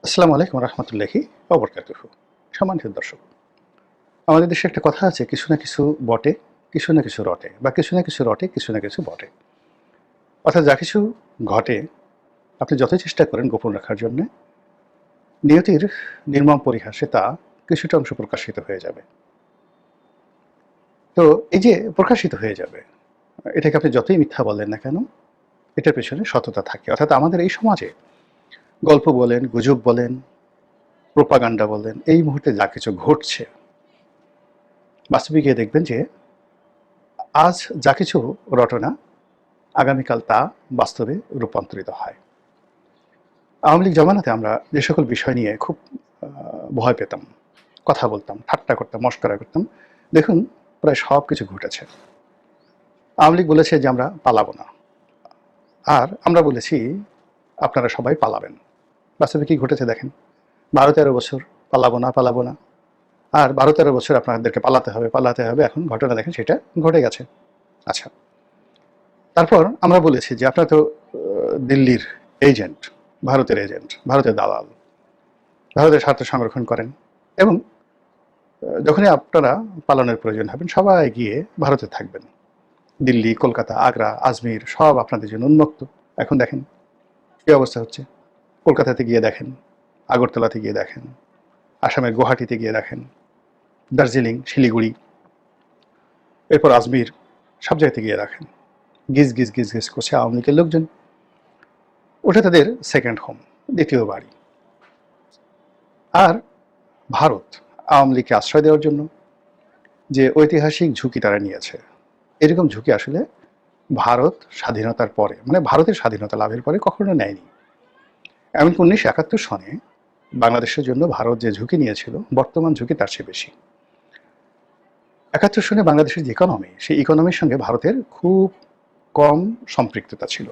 আসসালামু আলাইকুম রহমতুল্লাহি ওয়া বারাকাতুহু। সম্মানিত দর্শক, আমাদের দেশে একটা কথা আছে, কিছু না কিছু বটে, কিছু না কিছু রটে, বা কিছু না কিছু রটে, কিছু না কিছু বটে। অর্থাৎ যা কিছু ঘটে, আপনি যতই চেষ্টা করেন গোপন রাখার জন্যে, নিয়তির নির্মম পরিহাসে তা কিছুটা অংশ প্রকাশিত হয়ে যাবে। তো এই যে প্রকাশিত হয়ে যাবে, এটাকে আপনি যতই মিথ্যা বলেন না কেন, এটার পেছনে সততা থাকে। অর্থাৎ আমাদের এই সমাজে গল্প বলেন, গুজব বলেন, প্রোপাগান্ডা বলেন, এই মুহূর্তে যা কিছু ঘটছে, বাস্তবে গিয়ে দেখবেন যে আজ যা কিছু রটনা, আগামীকাল তা বাস্তবে রূপান্তরিত হয়। আওয়ামী লীগ জমানাতে আমরা যে সকল বিষয় নিয়ে খুব ভয় পেতাম, কথা বলতাম, ঠাট্টা করতাম, মশকরা করতাম, দেখুন প্রায় সব কিছু ঘটেছে। আওয়ামী লীগ বলেছে যে আমরা পালাবো না, আর আমরা বলেছি আপনারা সবাই পালাবেন। বাস্তবে কি ঘটেছে দেখেন, 12-13 বছর পালাবো না পালাবো না, আর 12-13 বছর আপনাদেরকে পালাতে হবে পালাতে হবে, এখন ঘটনা দেখেন সেটা ঘটে গেছে। আচ্ছা, তারপর আমরা বলেছি যে আপনারা তো দিল্লির এজেন্ট, ভারতের এজেন্ট, ভারতের দালাল, ভারতের স্বার্থ সংরক্ষণ করেন, এবং যখনই আপনারা পালনের প্রয়োজন হবেন সবাই গিয়ে ভারতে থাকবেন। দিল্লি, কলকাতা, আগ্রা, আজমির সব আপনাদের জন্য উন্মুক্ত। এখন দেখেন কী অবস্থা হচ্ছে। কলকাতাতে গিয়ে দেখেন, আগরতলাতে গিয়ে দেখেন, আসামের গুয়াহাটিতে গিয়ে দেখেন, দার্জিলিং, শিলিগুড়ি, এরপর আজমির, সব জায়গাতে গিয়ে দেখেন গিজ গিজ গিজ গিজ করছে আওয়ামী লীগের লোকজন। ওটা তাদের সেকেন্ড হোম, দ্বিতীয় বাড়ি। আর ভারত আওয়ামী লীগকে আশ্রয় দেওয়ার জন্য যে ঐতিহাসিক ঝুঁকি তারা নিয়েছে, এরকম ঝুঁকি আসলে ভারত স্বাধীনতার পরে, মানে ভারতের স্বাধীনতা লাভের পরে কখনো নেয়নি। এমনকি 1971 সনে বাংলাদেশের জন্য ভারত যে ঝুঁকি নিয়েছিল, বর্তমান ঝুঁকি তার চেয়ে বেশি। 71 সনে বাংলাদেশের যে ইকোনমি, সেই ইকোনমির সঙ্গে ভারতের খুব কম সম্পৃক্ততা ছিল।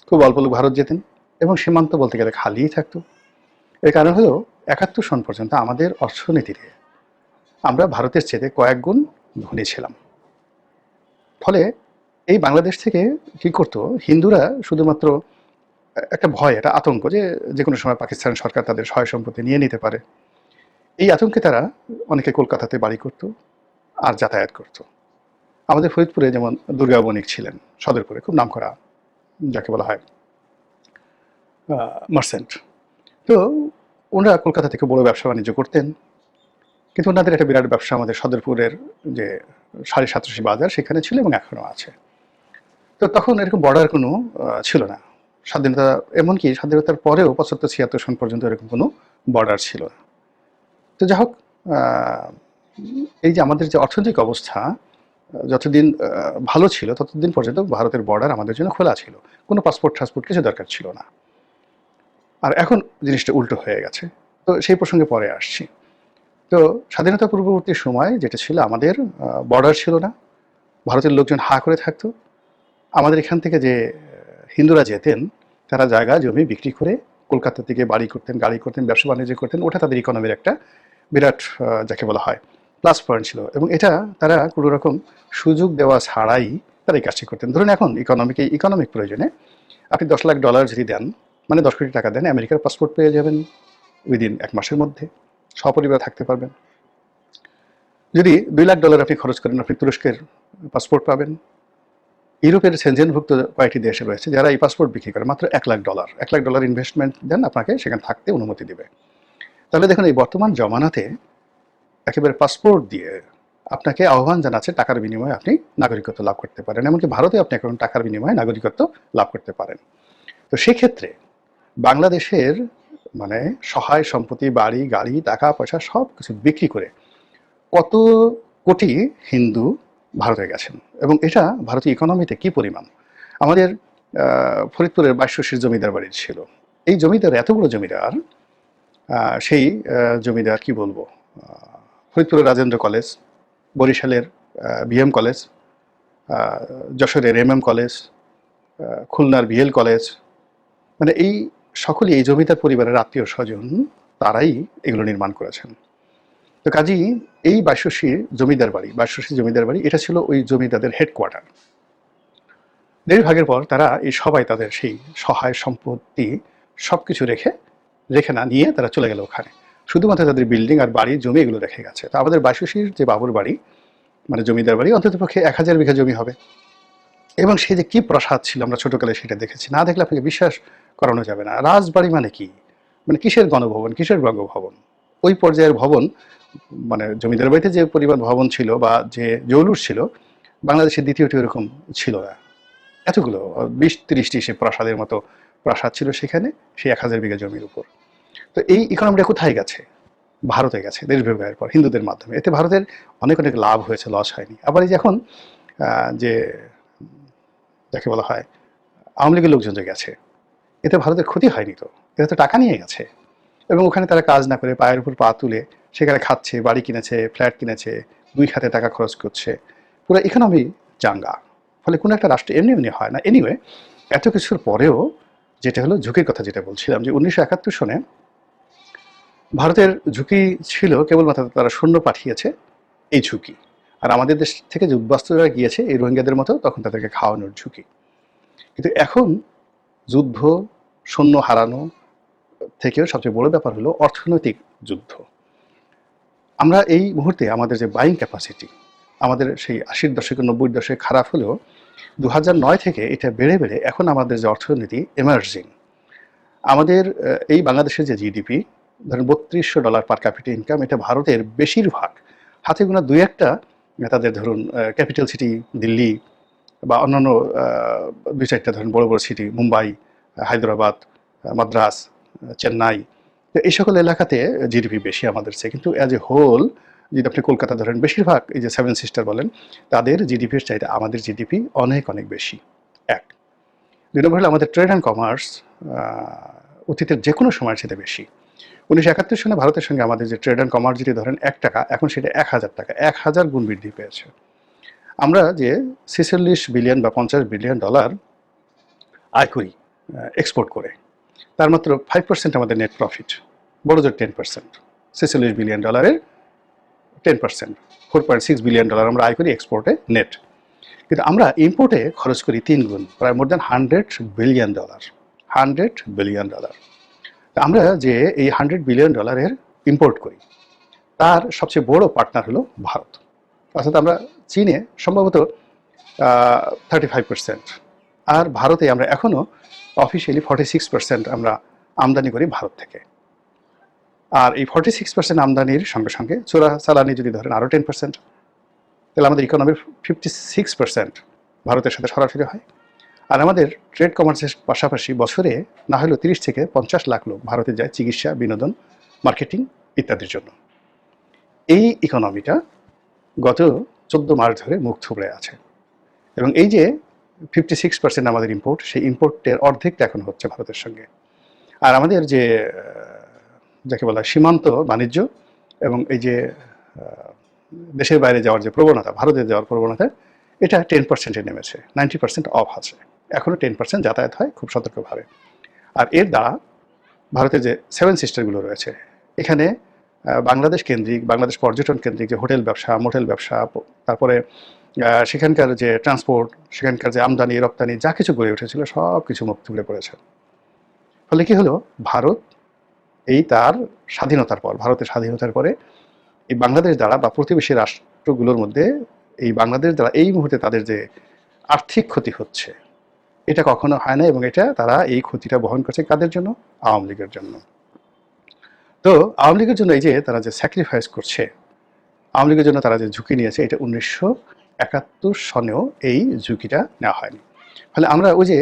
খুব অল্প লোক ভারত যেতেন, এবং সীমান্ত বলতে গেলে খালিই থাকতো। এর কারণ হলো 71 সন পর্যন্ত আমাদের অর্থনীতিতে আমরা ভারতের চেয়ে কয়েক গুণ ধনী ছিলাম। ফলে এই বাংলাদেশ থেকে কি করতো, হিন্দুরা শুধুমাত্র একটা ভয়, একটা আতঙ্ক, যে যে কোনো সময় পাকিস্তান সরকার তাদের সহায় সম্পত্তি নিয়ে নিতে পারে। এই আতঙ্কে তারা অনেকে কলকাতাতে বাড়ি করত আর যাতায়াত করত। আমাদের ফরিদপুরে যেমন দুর্গা বণিক ছিলেন, সদরপুরে খুব নামকরা, যাকে বলা হয় মার্সেন্ট। তো ওনারা কলকাতা থেকে বড় ব্যবসা বাণিজ্য করতেন, কিন্তু ওনাদের একটা বিরাট ব্যবসা আমাদের সদরপুরের যে 7.5 বাজার, সেখানে ছিল এবং এখনও আছে। তো তখন এরকম বর্ডার কোনো ছিল না। স্বাধীনতা, এমনকি স্বাধীনতার পরেও 75-76 সন পর্যন্ত এরকম কোনো বর্ডার ছিল না। তো যাই হোক, এই যে আমাদের যে অর্থনৈতিক অবস্থা যতদিন ভালো ছিল, ততদিন পর্যন্ত ভারতের বর্ডার আমাদের জন্য খোলা ছিল, কোনো পাসপোর্ট টাসপোর্ট কিছু দরকার ছিল না। আর এখন জিনিসটা উল্টো হয়ে গেছে। তো সেই প্রসঙ্গে পরে আসছি। তো স্বাধীনতা পূর্ববর্তী সময় যেটা ছিল, আমাদের বর্ডার ছিল না, ভারতের লোকজন হা করে থাকতো। আমাদের এখান থেকে যে হিন্দুরা যেতেন, তারা জায়গা জমি বিক্রি করে কলকাতা থেকে বাড়ি করতেন, গাড়ি করতেন, ব্যবসা বাণিজ্য করতেন। ওটা তাদের ইকোনমির একটা বিরাট, যাকে বলা হয়, প্লাস পয়েন্ট ছিল, এবং এটা তারা কোনো রকম সুযোগ দেওয়া ছাড়াই তারা এই কাজটি করতেন। ধরুন এখন ইকোনমিক প্রয়োজনে আপনি $10 লাখ যদি দেন, মানে 10 কোটি টাকা দেন, আমেরিকার পাসপোর্ট পেয়ে যাবেন উইদিন 1 মাসের মধ্যে, সপরিবার থাকতে পারবেন। যদি $2 লাখ আপনি খরচ করেন, আপনি তুরস্কের পাসপোর্ট পাবেন। ইউরোপের সেনজেনভুক্ত কয়েকটি দেশে রয়েছে যারা এই পাসপোর্ট বিক্রি করে মাত্র $1 লাখ ইনভেস্টমেন্ট দেন, আপনাকে সেখানে থাকতে অনুমতি দেবে। তাহলে দেখুন, এই বর্তমান জমানাতে একেবারে পাসপোর্ট দিয়ে আপনাকে আহ্বান জানাচ্ছে, টাকার বিনিময়ে আপনি নাগরিকত্ব লাভ করতে পারেন। এমনকি ভারতে আপনি এখন টাকার বিনিময়ে নাগরিকত্ব লাভ করতে পারেন। তো সেক্ষেত্রে বাংলাদেশের মানে সহায় সম্পত্তি, বাড়ি, গাড়ি, টাকা পয়সা সব কিছু বিক্রি করে কত কোটি হিন্দু ভারতে গেছেন, এবং এটা ভারতীয় ইকোনমিতে কি পরিমাণ। আমাদের ফরিদপুরের 2200 জমিদার বাড়ি ছিল। এই জমিদার, এত বড় জমিদার, সেই জমিদার কি বলবো, ফরিদপুরের রাজেন্দ্র কলেজ, বরিশালের বিএম কলেজ, যশোরের এমএম কলেজ, খুলনার বিএল কলেজ, মানে এই সকলেই এই জমিদার পরিবারের আত্মীয় স্বজন, তারাই এগুলো নির্মাণ করেছেন। তো কাজেই এই 2200 জমিদার বাড়ি এটা ছিল ওই জমিদারদের হেডকোয়ার্টার। দেড় ভাগের পর তারা এই সবাই তাদের সেই সহায় সম্পত্তি সব কিছু রেখে রেখে না নিয়ে তারা চলে গেল ওখানে, শুধুমাত্র তাদের বিল্ডিং আর বাড়ি জমি এগুলো রেখে গেছে। তো আমাদের 22শির যে বাবুর বাড়ি, মানে জমিদার বাড়ি, অন্তত পক্ষে 1000 বিঘা জমি হবে। এবং সে যে কি প্রাসাদ ছিল আমরা ছোটকালে সেটা দেখেছি, না দেখলে আপনাকে বিশ্বাস করানো যাবে না। রাজবাড়ি মানে কি, মানে কিসের গণভবন, কিসের বঙ্গভবন, ওই পর্যায়ের ভবন। মানে জমিদার বাড়িতে যে পরিমাণ ভবন ছিল বা যে জৌলুস ছিল, বাংলাদেশের দ্বিতীয়টি এরকম ছিল না। এতগুলো 20-30টি সে প্রাসাদের মতো প্রাসাদ ছিল সেখানে, সেই 1000 বিঘা জমির উপর। তো এই ইকোনমিটা কোথায় গেছে? ভারতে গেছে দেশ বিভাগের পর হিন্দুদের মাধ্যমে। এতে ভারতের অনেক অনেক লাভ হয়েছে, লস হয়নি। আবার এই যে এখন যে যাকে বলা হয় আওয়ামী লীগের লোকজন যে গেছে, এতে ভারতের ক্ষতি হয়নি তো, এতে তো টাকা নিয়ে গেছে। এবং ওখানে তারা কাজ না করে পায়ের উপর পা তুলে সেখানে খাচ্ছে, বাড়ি কিনেছে, ফ্ল্যাট কিনেছে, 2 খাতে টাকা খরচ করছে, পুরো ইকোনমি চাঙ্গা। ফলে কোনো একটা রাষ্ট্র এমনি এমনি হয় না। এনিওয়ে, এত কিছুর পরেও যেটা হলো ঝুঁকির কথা যেটা বলছিলাম, যে 1971 সনে ভারতের ঝুঁকি ছিল কেবলমাত্র তারা সৈন্য পাঠিয়েছে, এই ঝুঁকি। আর আমাদের দেশ থেকে যে উদ্বাস্তুরা গিয়েছে এই রোহিঙ্গাদের মতো, তখন তাদেরকে খাওয়ানোর ঝুঁকি। কিন্তু এখন যুদ্ধ, সৈন্য হারানো থেকেও সবচেয়ে বড় ব্যাপার হলো অর্থনৈতিক যুদ্ধ। আমরা এই মুহূর্তে আমাদের যে বাইং ক্যাপাসিটি, আমাদের সেই 80-র দশকে 90-র দশকে খারাপ হলেও 2009 থেকে এটা বেড়ে বেড়ে এখন আমাদের যে অর্থনীতি এমার্জিং। আমাদের এই বাংলাদেশের যে জিডিপি, ধরেন $3200 পার ক্যাপিটা ইনকাম, এটা ভারতের বেশিরভাগ হাতে গোনা 2-1টা তাদের ধরুন ক্যাপিটাল সিটি দিল্লি বা অন্যান্য 2-4টা ধরুন বড় বড় সিটি, মুম্বাই, হায়দ্রাবাদ, মাদ্রাস, চেন্নাই, তো এই সকল এলাকাতে জিডিপি বেশি আমাদের চেয়ে। কিন্তু অ্যাজ এ হোল যদি আপনি কলকাতা ধরেন, বেশিরভাগ এই যে 7 সিস্টার বলেন, তাদের জিডিপির চাইতে আমাদের জিডিপি অনেক অনেক বেশি। এক। 2 নম্বর হলো আমাদের ট্রেড অ্যান্ড কমার্স অতীতের যে কোনো সময়ের সাথে বেশি। 1971 সনে ভারতের সঙ্গে আমাদের যে ট্রেড অ্যান্ড কমার্স যদি ধরেন $1, এখন সেটা 1000 টাকা, 1000 গুণ বৃদ্ধি পেয়েছে। আমরা যে 46 বিলিয়ন বা $50 বিলিয়ন আয় করি এক্সপোর্ট করে, তার মাত্র 5% আমাদের নেট প্রফিট, বড় জোর 10%। $46 বিলিয়ন 10%, $4.6 বিলিয়ন আমরা আয় করি এক্সপোর্টে নেট। কিন্তু আমরা ইম্পোর্টে খরচ করি 3 গুণ, প্রায় মোর দ্যান $100 বিলিয়ন। $100 বিলিয়ন। আমরা যে এই $100 বিলিয়ন ইম্পোর্ট করি, তার সবচেয়ে বড় পার্টনার হলো ভারত। অর্থাৎ আমরা চীনে সম্ভবত 35%, আর ভারতে আমরা এখনও অফিসিয়ালি 46% আমরা আমদানি করি ভারত থেকে। আর এই 46% আমদানির সঙ্গে সঙ্গে চোরা চালানি যদি ধরেন আরও 10%, তাহলে আমাদের ইকোনমির 56% ভারতের সাথে সরাসরি হয়। আর আমাদের ট্রেড কমার্সের পাশাপাশি বছরে না হলেও 30 থেকে 50 লাখ লোক ভারতে যায় চিকিৎসা, বিনোদন, মার্কেটিং ইত্যাদির জন্য। এই ইকোনমিটা গত 14 মাস ধরে মুখ থুবড়ে আছে। এবং এই যে 56% আমাদের ইম্পোর্ট, সেই ইম্পোর্টের অর্ধেকটা এখন হচ্ছে ভারতের সঙ্গে। আর আমাদের যে যাকে বলা সীমান্ত বাণিজ্য এবং এই যে দেশের বাইরে যাওয়ার যে প্রবণতা, ভারতে যাওয়ার প্রবণতা, এটা 10%-এ নেমেছে, 90% অফ আছে। এখনও 10% যাতায়াত হয় খুব সতর্কভাবে। আর এর দ্বারা ভারতের যে 7 সিস্টারগুলো রয়েছে, এখানে বাংলাদেশ কেন্দ্রিক, বাংলাদেশ পর্যটন কেন্দ্রিক যে হোটেল ব্যবসা, মোটেল ব্যবসা, তারপরে সেখানকার যে ট্রান্সপোর্ট, সেখানকার যে আমদানি রপ্তানি যা কিছু গড়ে উঠেছিল সব কিছু মুখ থুবড়ে পড়েছে। ফলে কি হলো, ভারত এই তার স্বাধীনতার পর, ভারতের স্বাধীনতার পরে এই বাংলাদেশ দ্বারা বা প্রতিবেশী রাষ্ট্রগুলোর মধ্যে এই বাংলাদেশ দ্বারা এই মুহূর্তে তাদের যে আর্থিক ক্ষতি হচ্ছে, এটা কখনো হয় না। এবং এটা তারা এই ক্ষতিটা বহন করছে কাদের জন্য? আওয়ামী লীগের জন্য। তো আওয়ামী লীগের জন্য এই যে তারা যে স্যাক্রিফাইস করছে, আওয়ামী লীগের জন্য তারা যে ঝুঁকি নিয়েছে, এটা 1971 সনেও এই ঝুঁকিটা নেওয়া হয়নি। ফলে আমরা ওই যে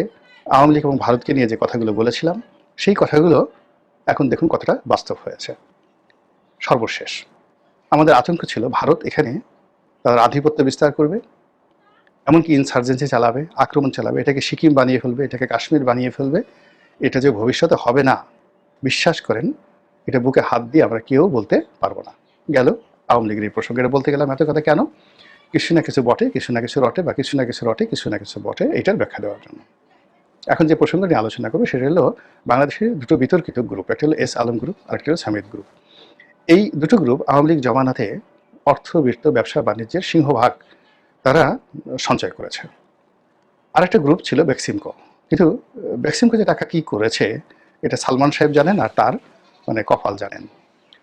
আওয়ামী লীগ এবং ভারতকে নিয়ে যে কথাগুলো বলেছিলাম, সেই কথাগুলো এখন দেখুন কতটা বাস্তব হয়েছে। সর্বশেষ আমাদের আতঙ্ক ছিল ভারত এখানে তাদের আধিপত্য বিস্তার করবে, এমনকি ইনসার্জেন্সি চালাবে, আক্রমণ চালাবে, এটাকে সিকিম বানিয়ে ফেলবে, এটাকে কাশ্মীর বানিয়ে ফেলবে। এটা যে ভবিষ্যতে হবে না, বিশ্বাস করেন, এটা বুকে হাত দিয়ে আমরা কেউ বলতে পারবো না। গেল আওয়ামী লীগের এই প্রসঙ্গে বলতে গেলাম এত কথা কেন? কিছু না কিছু বটে, কিছু না কিছু রটে, বা কিছু না কিছু রটে, কিছু না কিছু বটে, এটার ব্যাখ্যা দেওয়ার জন্য। এখন যে প্রসঙ্গ নিয়ে আলোচনা করবো সেটা হলো বাংলাদেশের দুটো বিতর্কিত গ্রুপ, একটা হলো এস আলম গ্রুপ আর একটা হলো সামিদ গ্রুপ। এই দুটো গ্রুপ আওয়ামী লীগ জমানাতে অর্থবিত্ত, ব্যবসা বাণিজ্যের সিংহভাগ তারা সঞ্চয় করেছে। আরেকটা গ্রুপ ছিল বেক্সিমকো। কিন্তু বেক্সিমকো যে টাকা কী করেছে এটা সালমান সাহেব জানেন আর তার মানে কপাল জানেন।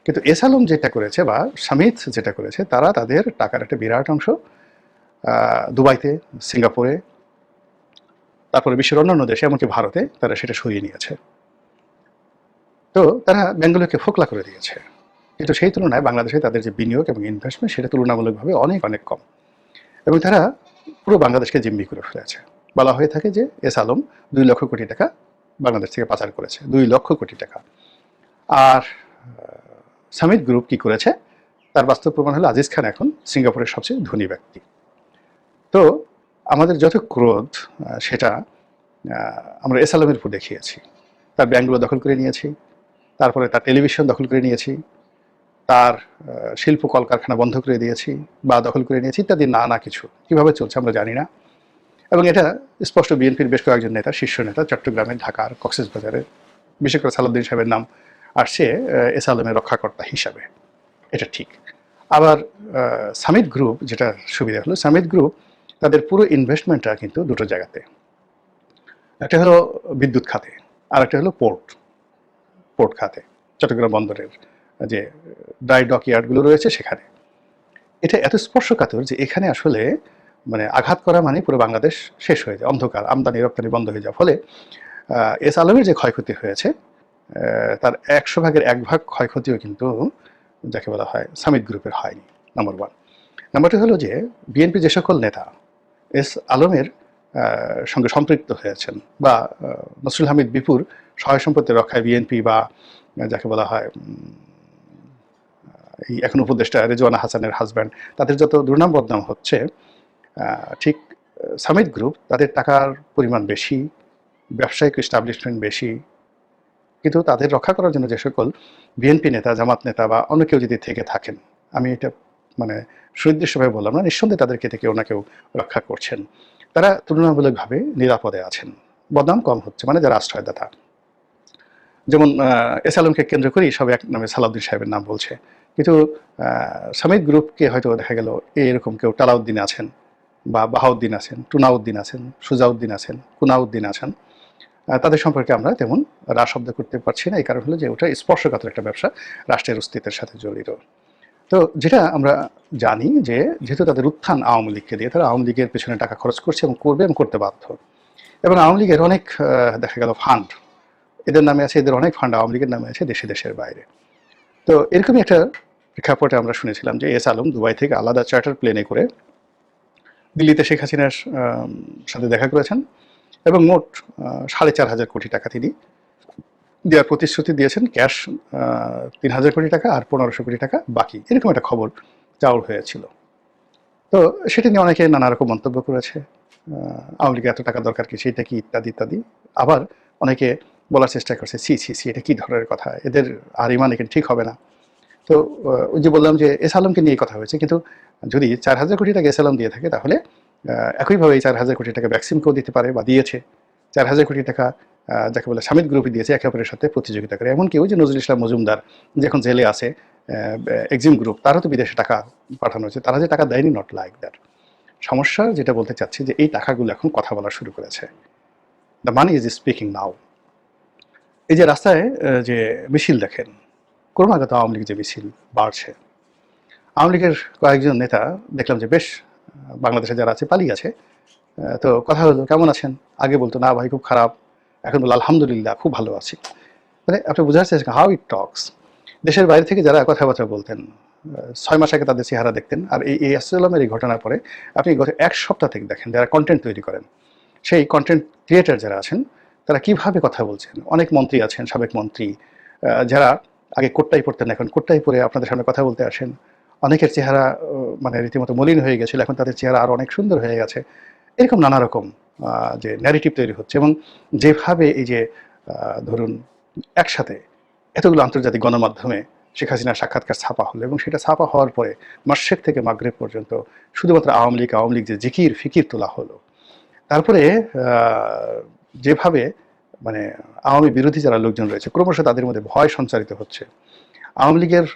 কিন্তু এস আলম যেটা করেছে বা সামিদ যেটা করেছে, তারা তাদের টাকার একটা বিরাট অংশ দুবাইতে, সিঙ্গাপুরে, তারপরে বিশ্বের অন্যান্য দেশে, এমনকি ভারতে তারা সেটা সরিয়ে নিয়েছে। তো তারা বেঙ্গলকে ফোকলা করে দিয়েছে। কিন্তু সেই তুলনায় বাংলাদেশে তাদের যে বিনিয়োগ এবং ইনভেস্টমেন্ট সেটা তুলনামূলকভাবে অনেক অনেক কম, এবং তারা পুরো বাংলাদেশকে জিম্মি করে ফেলেছে। বলা হয়ে থাকে যে এস আলম 2 লক্ষ কোটি টাকা বাংলাদেশ থেকে পাচার করেছে, 2 লক্ষ কোটি টাকা। আর সামিট গ্রুপ কি করেছে, তার বাস্তব প্রমাণ হলো আজিজ খান এখন সিঙ্গাপুরের সবচেয়ে ধনী ব্যক্তি। তো আমাদের যত ক্রোধ সেটা আমরা এস আলমের উপর দেখিয়েছি। তার ব্যাংকগুলো দখল করে নিয়েছি, তারপরে তার টেলিভিশন দখল করে নিয়েছি, তার শিল্প কলকারখানা বন্ধ করে দিয়েছি বা দখল করে নিয়েছি ইত্যাদি নানা কিছু। কীভাবে চলছে আমরা জানি না, এবং এটা স্পষ্ট বিএনপির বেশ কয়েকজন নেতা, শীর্ষ নেতা, চট্টগ্রামের, ঢাকার, কক্সবাজারের, বিশেষ করে সালাউদ্দিন সাহেবের নাম আসছে এস আলমের রক্ষাকর্তা হিসাবে, এটা ঠিক। আবার সামিট গ্রুপ যেটা সুবিধা হলো, সামিট গ্রুপ তাদের পুরো ইনভেস্টমেন্টটা কিন্তু দুটো জায়গাতে, একটা হলো বিদ্যুৎ খাতে, আর একটা হলো পোর্ট খাতে, চট্টগ্রাম বন্দরের যে ড্রাই ডক ইয়ার্ডগুলো রয়েছে সেখানে। এটা এত স্পর্শকাতর যে এখানে আসলে মানে আঘাত করা মানে পুরো বাংলাদেশ শেষ হয়ে যায়, অন্ধকার, আমদানি রপ্তানি বন্ধ হয়ে যাওয়ার ফলে এস আলমের যে ক্ষয়ক্ষতি হয়েছে তার 100 ভাগের 1 ভাগ ক্ষয়ক্ষতিও কিন্তু যাকে বলা হয় সামিট গ্রুপের হয়নি, নাম্বার 1। নাম্বার 2 হলো যে বিএনপি যে সকল নেতা এস আলমের সঙ্গে সম্পৃক্ত হয়েছেন বা নসরুল হামিদ বিপুর সহায় সম্পত্তি রক্ষায় বিএনপি বা যাকে বলা হয় এই এখন উপদেষ্টা রেজওয়ানা হাসানের হাজব্যান্ড, তাদের যত দুর্নাম বদনাম হচ্ছে, ঠিক সামিট গ্রুপ তাদের টাকার পরিমাণ বেশি, ব্যবসায়িক এস্টাবলিশমেন্ট বেশি, কিন্তু তাদের রক্ষা করার জন্য যে সকল বিএনপি নেতা, জামাত নেতা বা অন্য কেউ যদি থেকে থাকেন, আমি এটা মানে সুনির্দিষ্টভাবে বললাম না, নিঃসন্দেহে তাদেরকে কেউ না কেউ রক্ষা করছেন, তারা তুলনামূলকভাবে নিরাপদে আছেন, বদনাম কম হচ্ছে, মানে যারা আশ্রয়দাতা। যেমন এস আলমকে কেন্দ্র করেই সব এক নামে সালাউদ্দিন সাহেবের নাম বলছে, কিন্তু সামিট গ্রুপকে হয়তো দেখা গেল এরকম কেউ টালাউদ্দিন আছেন বা বাহাউদ্দিন আছেন, টুনাউদ্দিন আছেন, সুজাউদ্দিন আছেন, কুনাউদ্দিন আছেন, তাদের সম্পর্কে আমরা তেমন শব্দ করতে পারছি না। এই কারণ হলো যে ওটা স্পর্শকাতর একটা ব্যবসা, রাষ্ট্রের অস্তিত্বের সাথে জড়িত। তো যেটা আমরা জানি যে যেহেতু তাদের উত্থান আওয়ামী লীগকে দিয়ে, তারা আওয়ামী লীগের পেছনে টাকা খরচ করছে এবং করবে এবং করতে বাধ্য, এবং আওয়ামী লীগের অনেক দেখা গেল ফান্ড এদের নামে আছে, এদের অনেক ফান্ড আওয়ামী লীগের নামে আছে দেশে দেশের বাইরে। তো এরকমই একটা প্রেক্ষাপটে আমরা শুনেছিলাম যে এস আলম দুবাই থেকে আলাদা চার্টার প্লেনে করে দিল্লিতে শেখ হাসিনার সাথে দেখা করেছেন এবং মোট 4,500 কোটি টাকা তিনি দেওয়ার প্রতিশ্রুতি দিয়েছেন, ক্যাশ 3,000 কোটি টাকা আর 1,500 কোটি টাকা বাকি, এরকম একটা খবর চাউর হয়েছিল। তো সেটা নিয়ে অনেকে নানা রকম মন্তব্য করেছে, আওয়ামী লীগের এত টাকা দরকার কি, সেটা কি, ইত্যাদি ইত্যাদি। আবার অনেকে বলার চেষ্টা করছে সি এটা কী ধরনের কথা, এদের আর ইমান এখানে ঠিক হবে না। তো ওই যে বললাম যে এস আলমকে নিয়ে কথা হয়েছে, কিন্তু যদি 4,000 কোটি টাকা এস আলম দিয়ে থাকে তাহলে একইভাবে এই 4,000 কোটি টাকা ভ্যাকসিনকেও দিতে পারে বা দিয়েছে। 4,000 কোটি টাকা যাকে বলে সামিট গ্রুপে দিয়েছে একে অপরের সাথে প্রতিযোগিতা করে। এমনকি ওই যে নজরুল ইসলাম মজুমদার যখন জেলে আছে, এক্সিম গ্রুপ, তারও তো বিদেশে টাকা পাঠানো হয়েছে, তারা যে টাকা দেয়নি, নট লাইক দ্যাট। সমস্যা যেটা বলতে চাচ্ছি যে এই টাকাগুলো এখন কথা বলা শুরু করেছে, দ্য মানি ইজ স্পিকিং নাও। এই যে রাস্তায় যে মিছিল দেখেন, ক্রমাগত আওয়ামী লীগ যে মিছিল বাড়ছে, আওয়ামী লীগের কয়েকজন নেতা দেখলাম যে বেশ বাংলাদেশে যারা আছে পালিয়ে আছে। তো কথা হলো কেমন আছেন, আগে বলতো না ভাই খুব খারাপ, এখন বলো আলহামদুলিল্লাহ খুব ভালো আছি। মানে আপনি বোঝার চেষ্টা হাউ ইট টক্স। দেশের বাইরে থেকে যারা কথাবার্তা বলতেন 6 মাস আগে তাদের চেহারা দেখতেন, আর এই আসসালামের এই ঘটনার পরে আপনি গত 1 সপ্তাহ থেকে দেখেন যারা কন্টেন্ট তৈরি করেন, সেই কন্টেন্ট ক্রিয়েটার যারা আছেন তারা কিভাবে কথা বলছেন। অনেক মন্ত্রী আছেন, সাবেক মন্ত্রী, যারা আগে কোটটাই পরতেন এখন কোটটাই পরে আপনাদের সামনে কথা বলতে আসেন। অনেকের চেহারা মানে রীতিমতো মলিন হয়ে গেছিল, এখন তাদের চেহারা আরও অনেক সুন্দর হয়ে গেছে। এরকম নানা রকম যে ন্যারেটিভ তৈরি হচ্ছে, এবং যেভাবে এই যে ধরুন একসাথে এতগুলো আন্তর্জাতিক গণমাধ্যমে শেখ হাসিনার সাক্ষাৎকার ছাপা হলো, এবং সেটা ছাপা হওয়ার পরে মাশরেক থেকে মাগরেব পর্যন্ত শুধুমাত্র আওয়ামী লীগ যে জিকির ফিকির তোলা হলো, তারপরে যেভাবে মানে আওয়ামী বিরোধী যারা লোকজন রয়েছে ক্রমশ তাদের মধ্যে ভয় সঞ্চারিত হচ্ছে। আওয়ামী লীগের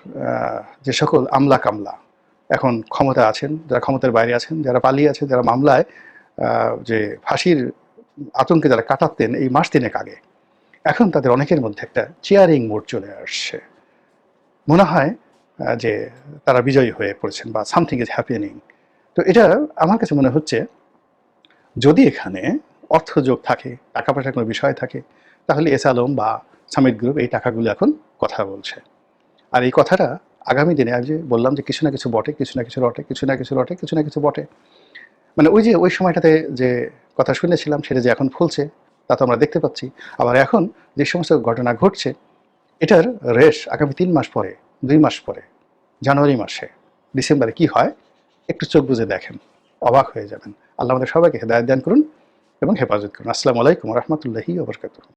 যে সকল আমলা কামলা এখন ক্ষমতা আছেন, যারা ক্ষমতার বাইরে আছেন, যারা পালিয়ে আছেন, যারা মামলায় যে ফাঁসির আতঙ্কে যারা কাটাতেন এই মাস 3 আগে, এখন তাদের অনেকের মধ্যে একটা চিয়ারিং মোড চলে আসছে, মনে হয় যে তারা বিজয়ী হয়ে পড়েছেন বা সামথিং ইজ হ্যাপেনিং। তো এটা আমার কাছে মনে হচ্ছে, যদি এখানে অর্থযোগ থাকে, টাকা পয়সার কোনো বিষয় থাকে, তাহলে এস আলম বা সামিট গ্রুপ এই টাকাগুলো এখন কথা বলছে। আর এই কথাটা আগামী দিনে, আমি যে বললাম যে কিছু না কিছু বটে, কিছু না কিছু রটে, কিছু না কিছু রটে, কিছু না কিছু বটে, মানে ওই যে ওই সময়টাতে যে কথা শুনেছিলাম সেটা যে এখন ফুলছে তা তো আমরা দেখতে পাচ্ছি। আবার এখন যে সমস্ত ঘটনা ঘটছে, এটার রেশ আগামী 3 মাস পরে, 2 মাস পরে, জানুয়ারি মাসে, ডিসেম্বরে কি হয় একটু চোখ বুজে দেখেন, অবাক হয়ে যাবেন। আল্লাহ আমাদের সবাইকে হেদায়েত দান করুন এবং হেফাজত করুন। আসসালামু আলাইকুম ওয়া রাহমাতুল্লাহি ওয়া বারাকাতুহু।